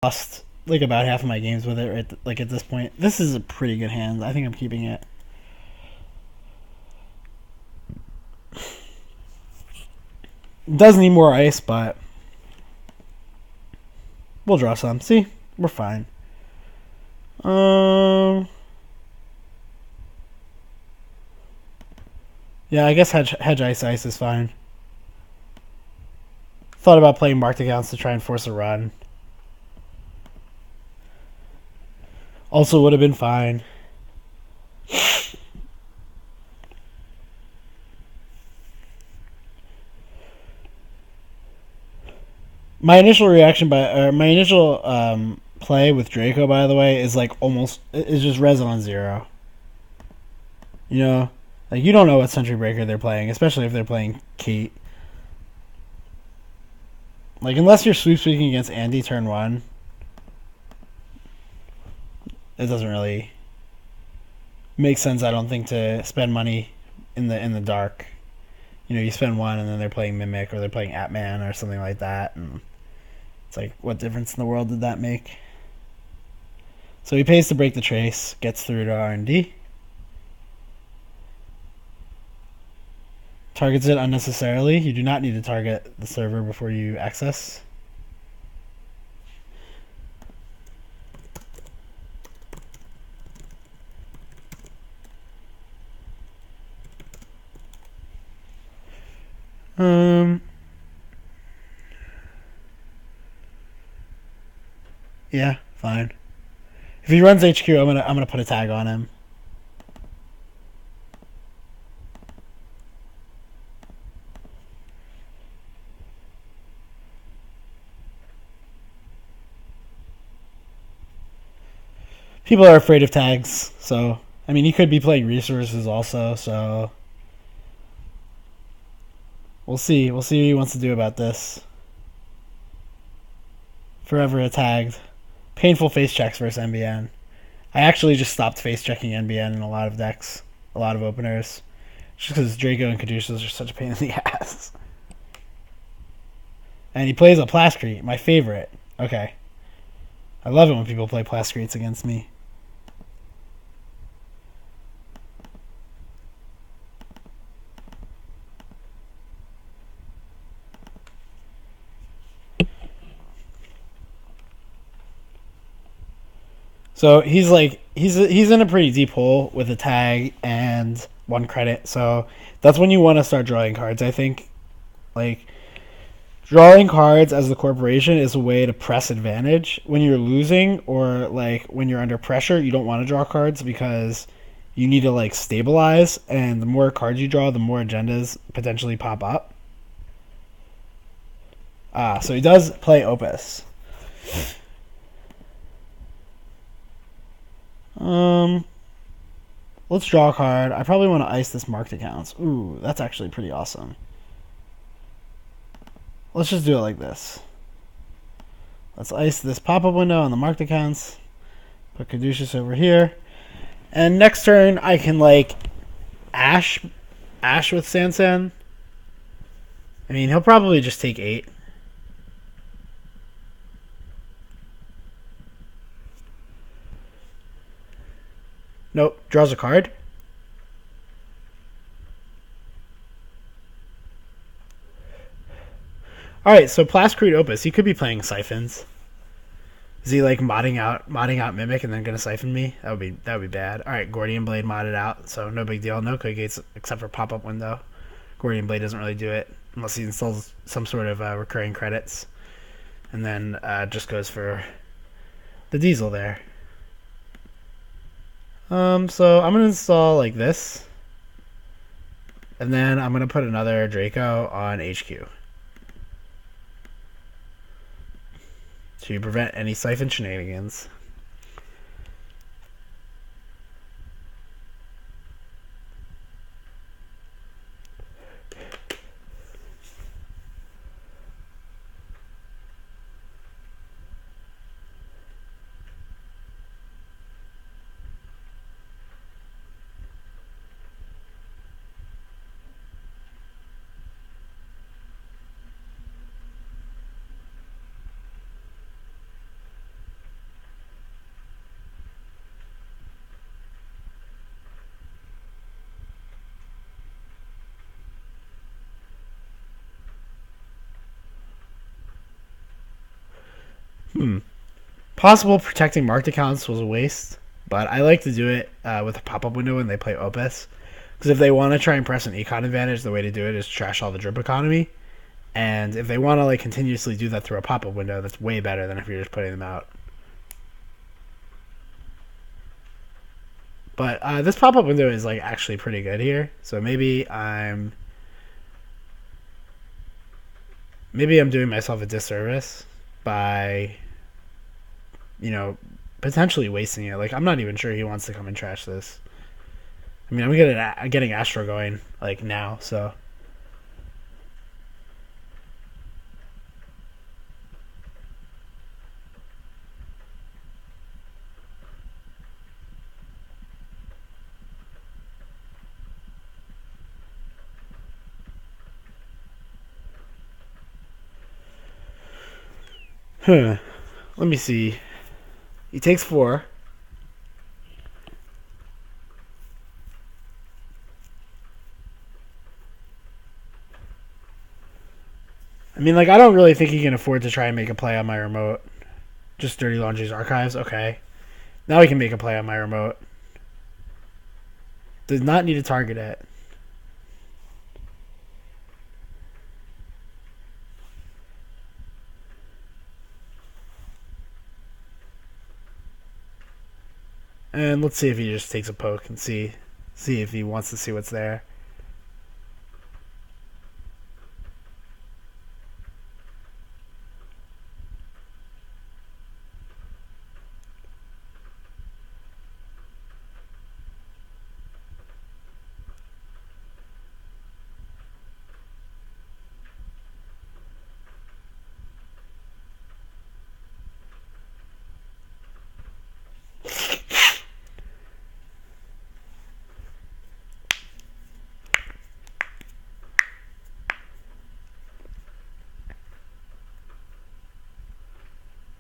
lost like about half of my games with it. Right, like at this point, this is a pretty good hand. I think I'm keeping it. Does need more ice, but we'll draw some. See, we're fine. Yeah, I guess hedge ice is fine. Thought about playing marked accounts to try and force a run. Also would have been fine. My initial reaction my initial play with Draco, by the way, is like almost is just res on 0. You know, like you don't know what Sentry Breaker they're playing, especially if they're playing Kate. Like unless you're sweep speaking against Andy turn 1, it doesn't really make sense. I don't think to spend money in the dark. You know, you spend 1 and then they're playing Mimic or they're playing Atman or something like that, and it's like, what difference in the world did that make? So he pays to break the trace, gets through to R&D. Targets it unnecessarily. You do not need to target the server before you access. Yeah, fine. If he runs HQ, I'm gonna put a tag on him. People are afraid of tags, so I mean he could be playing resources also, so we'll see. We'll see what he wants to do about this. Forever a tagged. Painful face checks versus NBN. I actually just stopped face checking NBN in a lot of decks, a lot of openers, just because Draco and Caduceus are such a pain in the ass. And he plays a Plascrete, my favorite. Okay. I love it when people play Plascretes against me. So he's like he's in a pretty deep hole with a tag and 1 credit. So that's when you want to start drawing cards. I think like drawing cards as the corporation is a way to press advantage when you're losing or like when you're under pressure. You don't want to draw cards because you need to like stabilize, and the more cards you draw, the more agendas potentially pop up. So he does play Opus. Let's draw a card. I probably want to ice this marked accounts. Ooh, that's actually pretty awesome. Let's just do it like this. Let's ice this pop-up window on the marked accounts. Put Caduceus over here. And next turn, I can, like, Ash with Sansan. I mean, he'll probably just take 8. Nope, draws a card. Alright, so Plascrete Opus, he could be playing Siphons. Is he like modding out Mimic and then gonna Siphon me? That would be bad. Alright, Gordian Blade modded out, so no big deal. No code gates except for pop-up window. Gordian Blade doesn't really do it unless he installs some sort of recurring credits. And then just goes for the diesel there. So I'm gonna install like this. And then I'm gonna put another Draco on HQ to prevent any Siphon shenanigans. Possible protecting marked accounts was a waste, but I like to do it with a pop-up window when they play Opus. Because if they want to try and press an econ advantage, the way to do it is trash all the drip economy. And if they want to like continuously do that through a pop-up window, that's way better than if you're just putting them out. But this pop-up window is like actually pretty good here. So maybe I'm doing myself a disservice by, you know, potentially wasting it. Like I'm not even sure he wants to come and trash this. I mean, I'm getting Astro going like now, so. Huh. Let me see. He takes 4. I mean, like, I don't really think he can afford to try and make a play on my remote. Just Dirty Laundry's archives? Okay. Now he can make a play on my remote. Does not need to target it. And let's see if he just takes a poke and see if he wants to see what's there.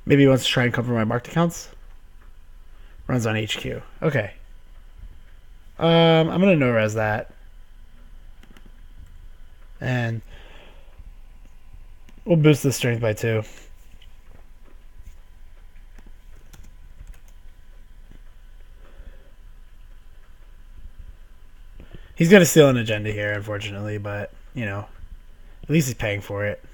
Maybe he wants to try and cover my marked accounts. Runs on HQ. Okay. I'm gonna no-res that. And we'll boost the strength by 2. He's gonna steal an agenda here, unfortunately, but, you know, at least he's paying for it.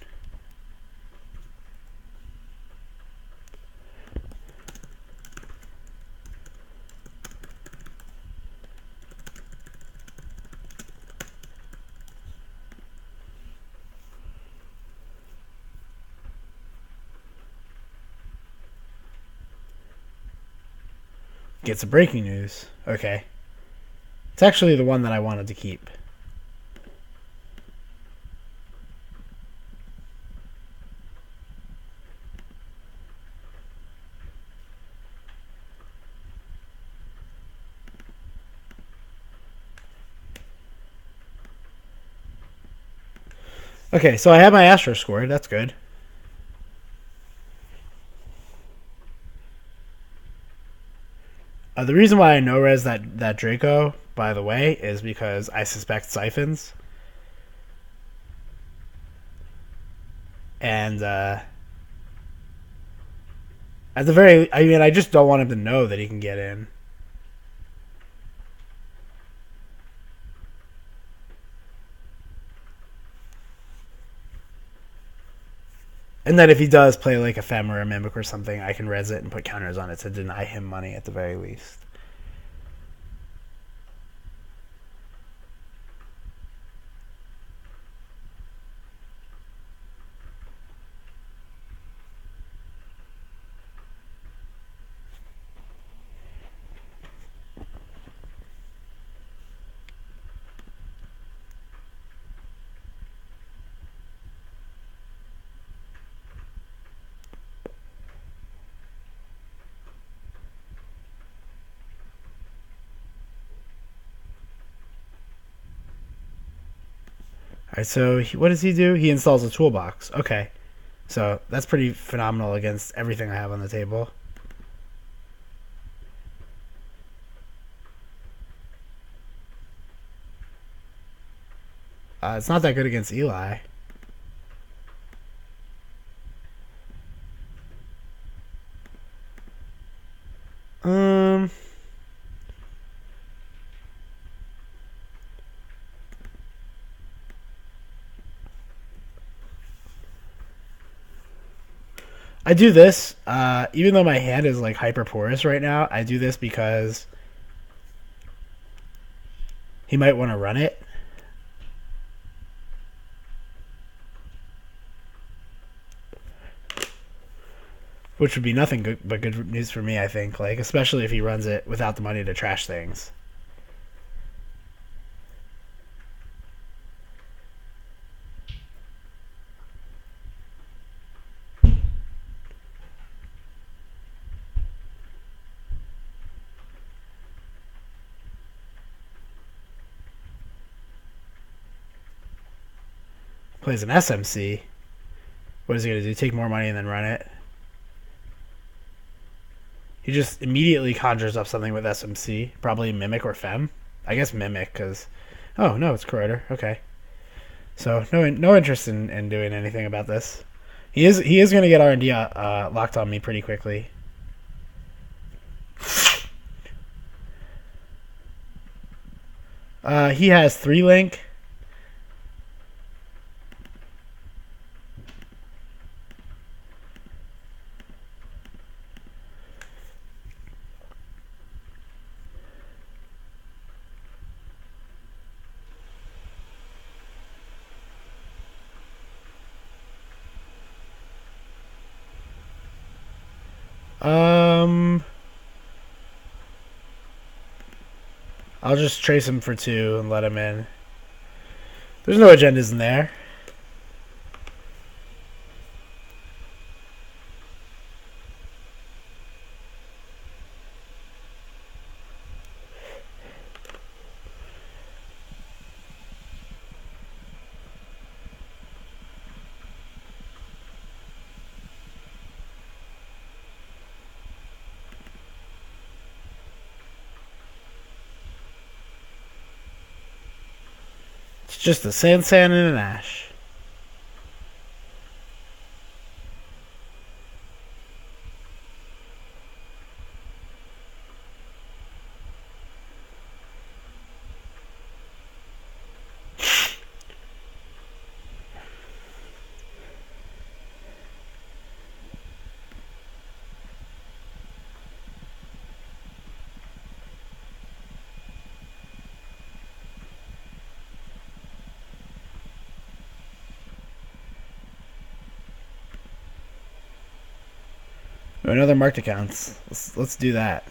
Get some breaking news. Okay. It's actually the one that I wanted to keep. Okay, so I have my Astro scored. That's good. The reason why I no-res that Draco, by the way, is because I suspect Siphons. And, at the very... I mean, I just don't want him to know that he can get in. And then if he does play like a Fem or a Mimic or something, I can res it and put counters on it to deny him money at the very least. Alright, so what does he do? He installs a toolbox. Okay. So that's pretty phenomenal against everything I have on the table. It's not that good against Eli. I do this, even though my hand is like hyper porous right now. I do this because he might want to run it. Which would be nothing good, but good news for me, I think. Like, especially if he runs it without the money to trash things. Plays an SMC. What is he going to do? Take more money and then run it? He just immediately conjures up something with SMC. Probably Mimic or Fem. I guess Mimic, because... Oh, no, it's Corroder. Okay. So, no interest in doing anything about this. He is going to get R&D locked on me pretty quickly. He has 3-link. I'll just trace him for 2 and let him in. There's no agendas in there. It's just a Sand and an Ash. Another marked accounts. Let's do that.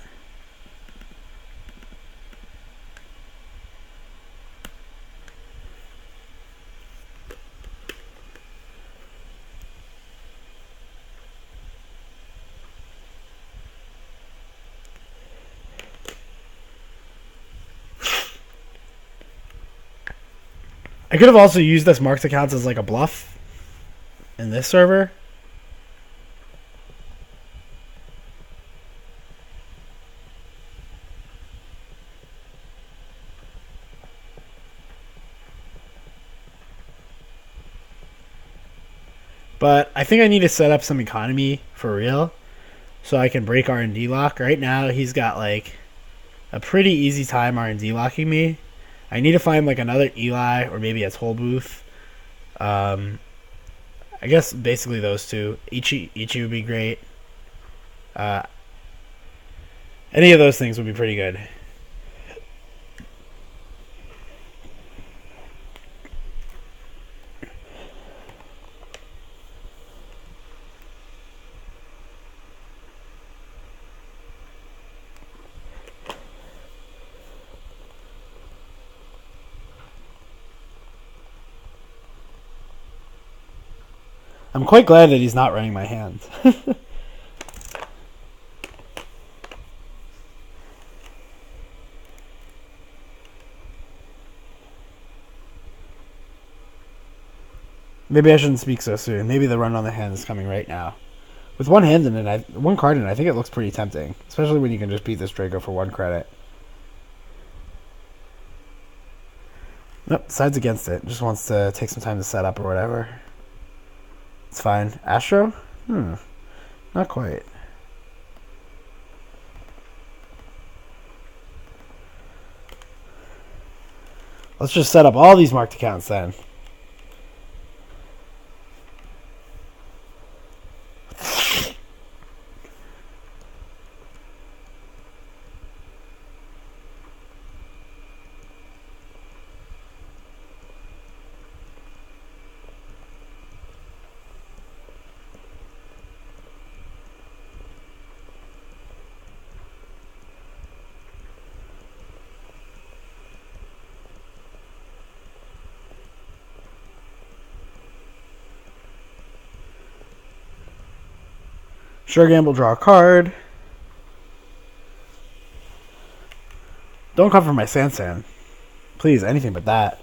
I could have also used this marked accounts as like a bluff in this server. But I think I need to set up some economy for real so I can break R&D lock. Right now he's got like a pretty easy time R&D locking me. I need to find like another Eli or maybe a toll booth. I guess basically those two. Ichi would be great. Any of those things would be pretty good. I'm quite glad that he's not running my hand. Maybe I shouldn't speak so soon. Maybe the run on the hand is coming right now. With one hand in it, one card in it, I think it looks pretty tempting. Especially when you can just beat this Draco for 1 credit. Nope, side's against it. Just wants to take some time to set up or whatever. It's fine. Astro? Not quite. Let's just set up all these marked accounts then. Sure gamble, draw a card. Don't come for my Sansan. Please, anything but that.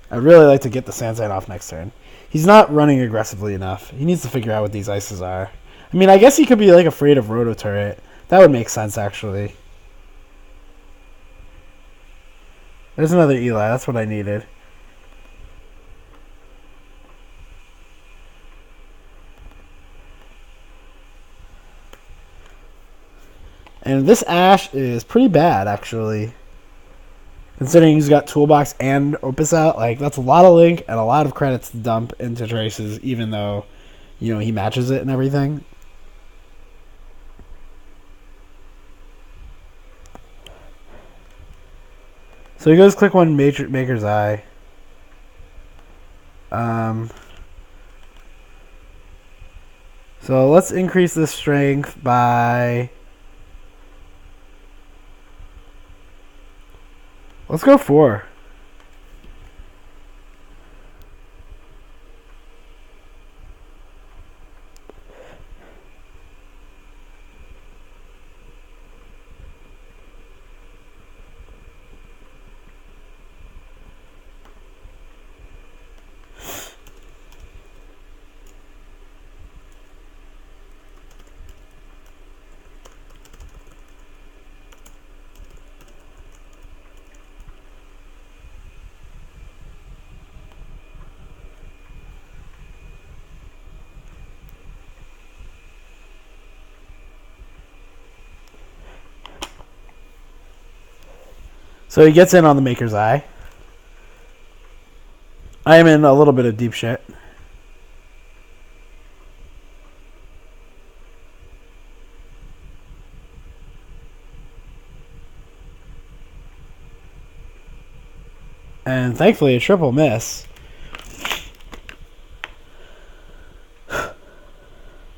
I'd really like to get the Sansan off next turn. He's not running aggressively enough. He needs to figure out what these ices are. I mean, I guess he could be like afraid of Roto Turret. That would make sense, actually. There's another Eli. That's what I needed. And this Ash is pretty bad, actually. Considering he's got Toolbox and Opus out, like, that's a lot of link and a lot of credits to dump into Traces, even though, you know, he matches it and everything. So he goes click one Maker's Eye. So let's increase the strength by... Let's go 4. So he gets in on the Maker's Eye. I am in a little bit of deep shit. And thankfully a triple miss.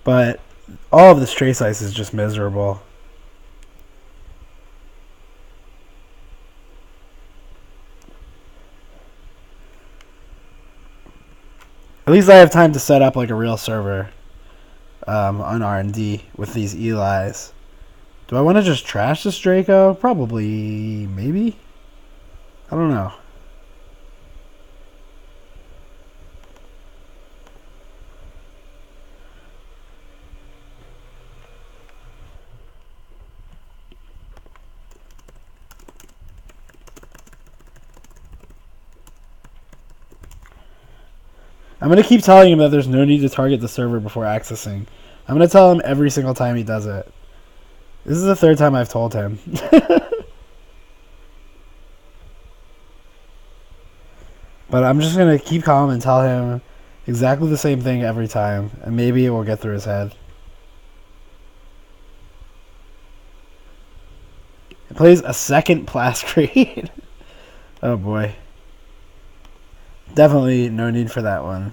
But all of this Trace Ice is just miserable. At least I have time to set up like a real server on R&D with these Elis. Do I want to just trash this Draco? Probably, maybe? I don't know. I'm going to keep telling him that there's no need to target the server before accessing. I'm going to tell him every single time he does it. This is the 3rd time I've told him. But I'm just going to keep calm and tell him exactly the same thing every time. And maybe it will get through his head. He plays a second Plascrete. Oh boy. Definitely no need for that one.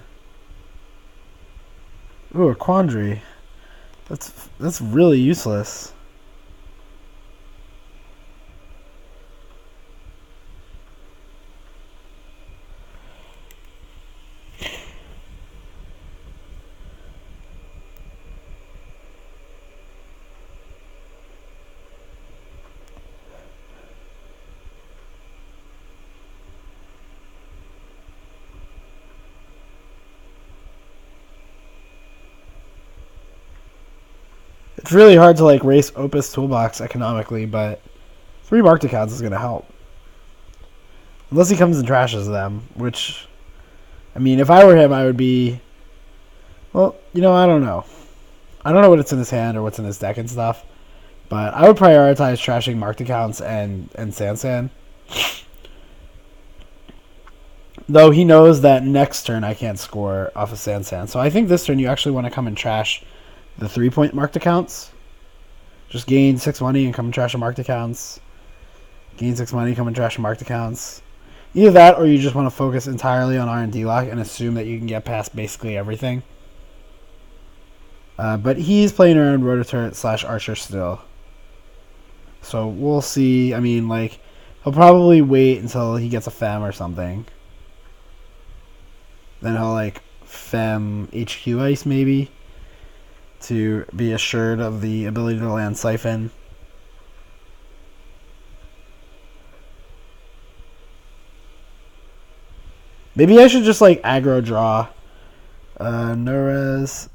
Ooh, a Quandary. That's really useless. It's really hard to like race Opus Toolbox economically, but 3 marked accounts is going to help. Unless he comes and trashes them, which, I mean, if I were him, I would be, well, you know, I don't know. I don't know what's in his hand or what's in his deck and stuff, but I would prioritize trashing marked accounts and Sansan. Though he knows that next turn I can't score off of Sansan. So I think this turn you actually want to come and trash the 3-point marked accounts. Just gain 6 money and come and trash the marked accounts. Gain 6 money, come and trash the marked accounts. Either that or you just want to focus entirely on R&D lock and assume that you can get past basically everything. But he's playing around Rototurret / Archer still. So we'll see. I mean, like, he'll probably wait until he gets a Fem or something. Then he'll, like, Fem HQ Ice maybe. to be assured of the ability to land Siphon. Maybe I should just like aggro draw. No res.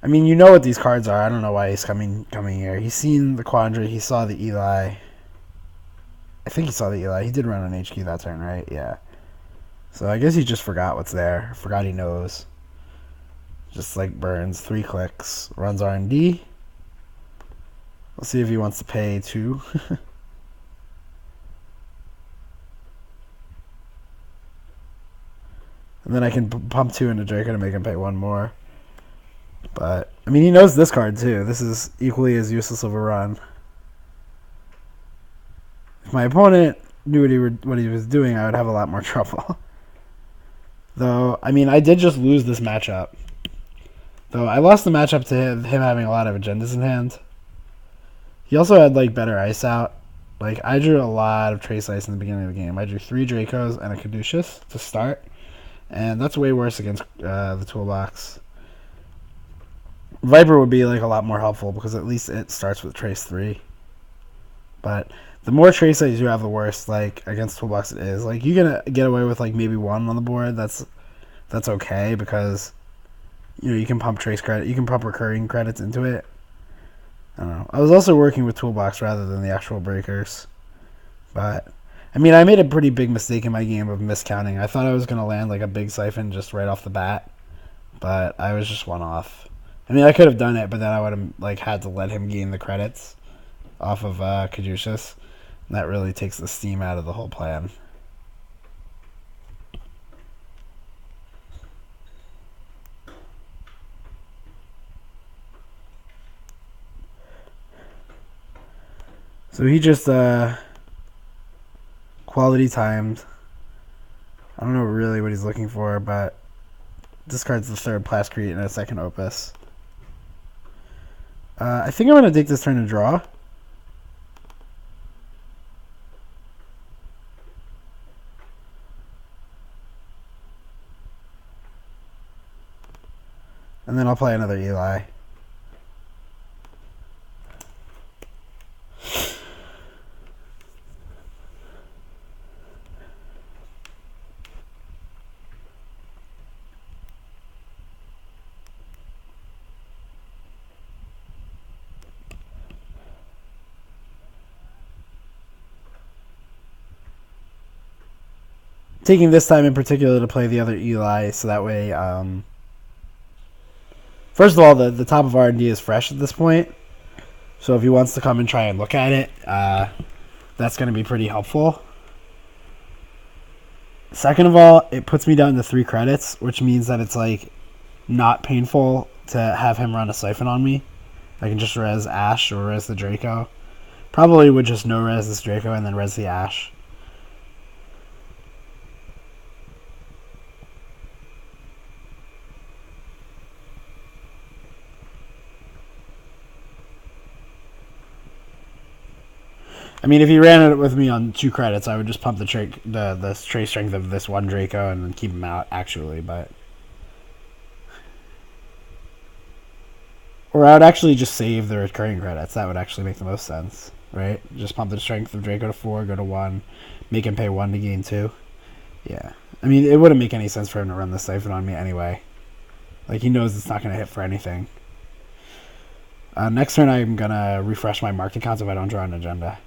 I mean, you know what these cards are. I don't know why he's coming here. He's seen the Quandary. He saw the Eli. I think he saw the Eli. He did run on HQ that turn, right? Yeah. So I guess he just forgot what's there. Forgot he knows. Just like burns 3 clicks. Runs R&D. Let's see if he wants to pay 2. And then I can pump 2 into Draco to make him pay 1 more. But, I mean, he knows this card, too. This is equally as useless of a run. If my opponent knew what he was doing, I would have a lot more trouble. Though, I mean, I did just lose this matchup. Though, I lost the matchup to him having a lot of agendas in hand. He also had, like, better ice out. Like, I drew a lot of Trace Ice in the beginning of the game. I drew 3 Dracos and a Caduceus to start. And that's way worse against the toolbox. Viper would be like a lot more helpful because at least it starts with Trace 3. But the more Trace Ice you have, the worse. Like against toolbox it is. Like you're gonna get away with like maybe 1 on the board. That's okay because you can pump trace credit. You can pump recurring credits into it. I don't know. I was also working with toolbox rather than the actual breakers. But I mean, I made a pretty big mistake in my game of miscounting. I thought I was gonna land like a big Siphon just right off the bat, but I was just 1 off. I mean, I could have done it, but then I would have like had to let him gain the credits off of Caduceus. And that really takes the steam out of the whole plan. So he just quality timed. I don't know really what he's looking for, but discards the 3rd Plascrete and a 2nd Opus. I think I'm going to take this turn to draw. And then I'll play another Eli. Taking this time in particular to play the other Eli, so that way, first of all, the top of R&D is fresh at this point, so if he wants to come and try and look at it, that's going to be pretty helpful. Second of all, it puts me down to 3 credits, which means that it's like not painful to have him run a Siphon on me. I can just res Ash or res the Draco. Probably would just no res this Draco and then res the Ash. I mean, if he ran it with me on 2 credits, I would just pump the trace strength of this 1 Draco and then keep him out, actually, but... Or I would actually just save the recurring credits. That would actually make the most sense, right? Just pump the strength of Draco to 4, go to 1, make him pay 1 to gain 2. Yeah. I mean, it wouldn't make any sense for him to run the Siphon on me anyway. Like, he knows it's not going to hit for anything. Next turn, I'm going to refresh my marked accounts if I don't draw an agenda.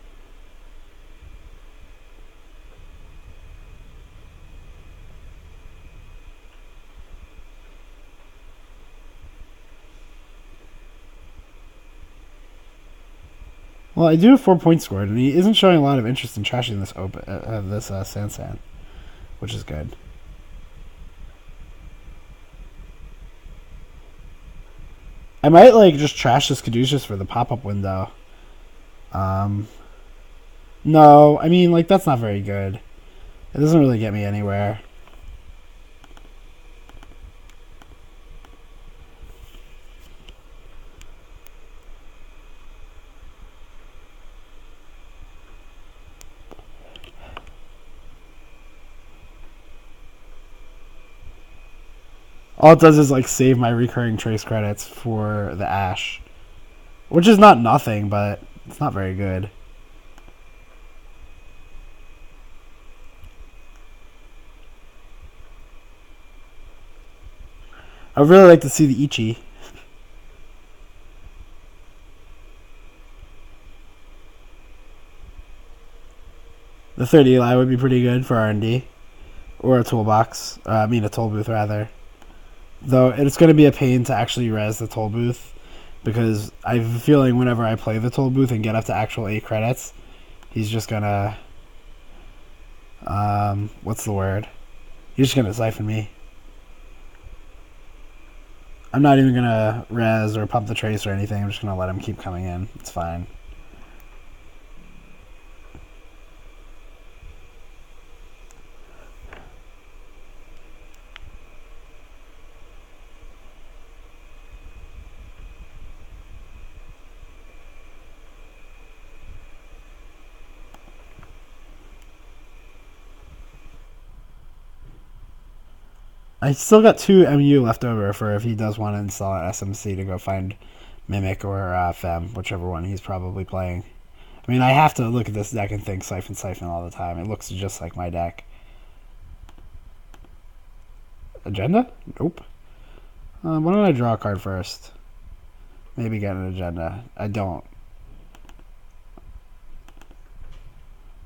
Well, I do have 4 points scored, and he isn't showing a lot of interest in trashing this Sansan, which is good. I might like just trash this Caduceus for the pop-up window. No, I mean like that's not very good. It doesn't really get me anywhere. All it does is like save my recurring trace credits for the ash, which is not nothing, but it's not very good. I would really like to see the Ichi. The 30 Eli would be pretty good for R&D. Or a toolbox. I mean a toll booth, rather. Though it's going to be a pain to actually res the toll booth, because I have a feeling whenever I play the toll booth and get up to actual 8 credits, he's just going to... what's the word? He's just going to siphon me. I'm not even going to res or pump the trace or anything. I'm just going to let him keep coming in. It's fine. I still got 2 MU left over for if he does want to install an SMC to go find Mimic or Fem, whichever one he's probably playing. I mean, I have to look at this deck and think Siphon all the time. It looks just like my deck. Agenda? Nope. Why don't I draw a card first? Maybe get an agenda. I don't.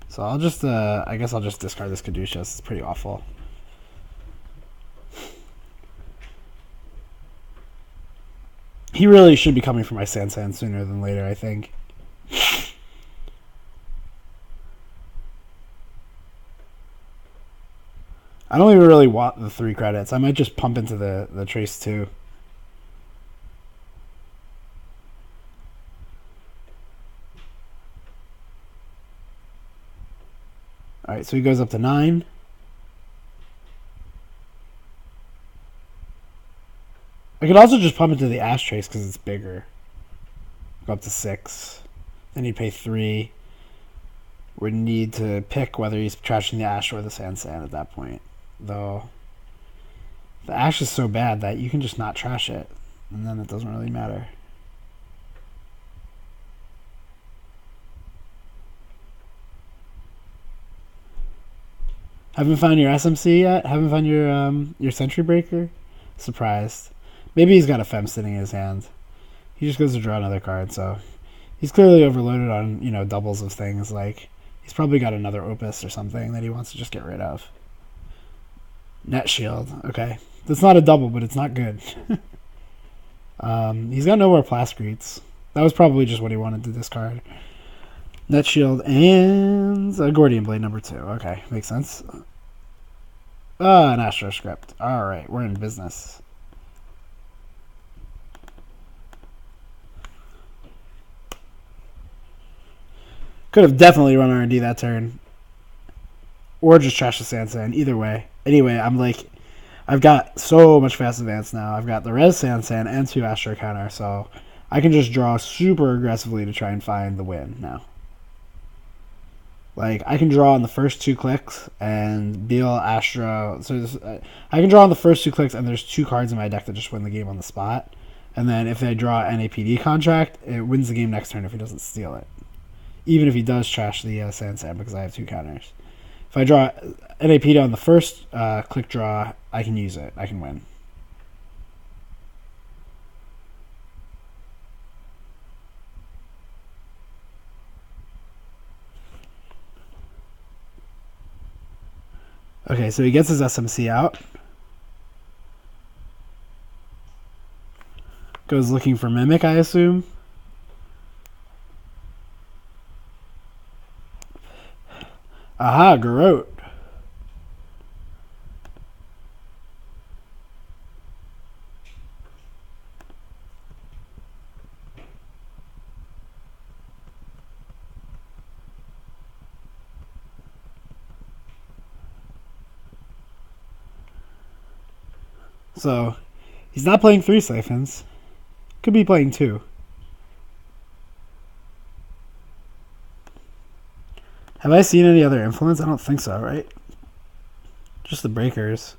So I'll just, I guess I'll just discard this Caduceus. It's pretty awful. He really should be coming for my Sansan sooner than later, I think. I don't even really want the 3 credits. I might just pump into the trace too. Alright, so he goes up to 9. I could also just pump into the ash trace because it's bigger. Go up to 6. Then he'd pay 3. Would need to pick whether he's trashing the ash or the Sansan at that point. Though the ash is so bad that you can just not trash it, and then it doesn't really matter. Haven't found your SMC yet? Haven't found your Sentry Breaker? Surprised. Maybe he's got a Fem sitting in his hand. He just goes to draw another card, so he's clearly overloaded on, you know, doubles of things. Like, he's probably got another Opus or something that he wants to just get rid of. Net Shield. Okay. That's not a double, but it's not good. He's got no more Plascretes. That was probably just what he wanted to discard. Net Shield and a Gordian Blade number 2. Okay, makes sense. An Astro Script. Alright, we're in business. Could have definitely run R&D that turn. Or just trash the Sansan. Either way. Anyway, I'm like... I've got so much fast advance now. I've got the Res Sansan and 2 Astro Counter, so I can just draw super aggressively to try and find the win now. Like, I can draw on the first 2 clicks and deal Astro... So I can draw on the first 2 clicks and there's 2 cards in my deck that just win the game on the spot. And then if they draw NAPD contract, it wins the game next turn if he doesn't steal it. Even if he does trash the Sansan, because I have 2 counters. If I draw NAPD on the first click draw, I can use it. I can win. Okay, so he gets his SMC out. Goes looking for Mimic, I assume. Aha, Garrote. So, he's not playing 3 Siphons. Could be playing 2. Have I seen any other influence? I don't think so, right? Just the breakers.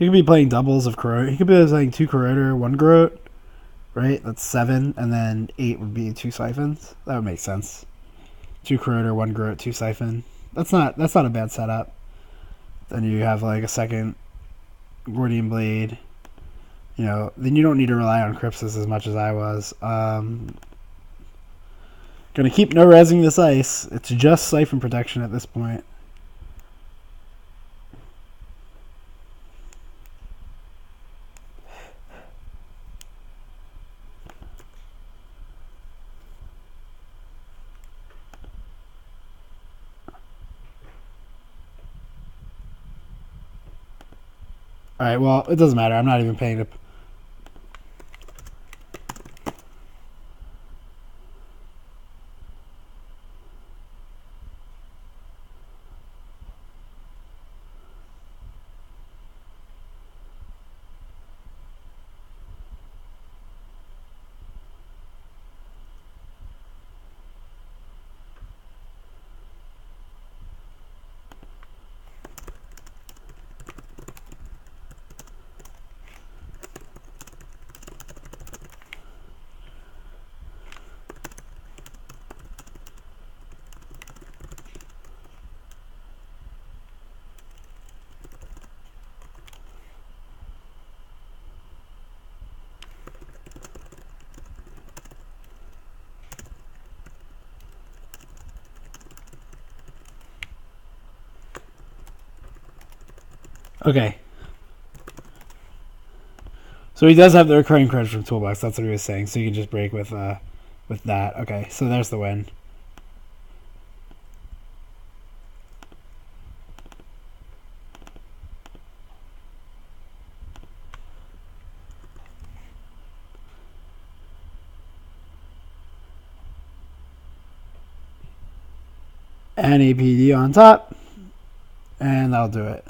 He could be playing doubles of Corroder. He could be playing 2 Corroder, 1 Groat, right? That's 7, and then 8 would be 2 Siphons. That would make sense. 2 Corroder, 1 Groat, 2 Siphon. That's not a bad setup. Then you have like a second Gordian Blade. You know, then you don't need to rely on Crypsis as much as I was. Gonna keep no resing this ice. It's just Siphon protection at this point. Alright, well, it doesn't matter. I'm not even paying to... Okay. So he does have the recurring credits from Toolbox. That's what he was saying. So you can just break with that. Okay, so there's the win. And APD on top. And that'll do it.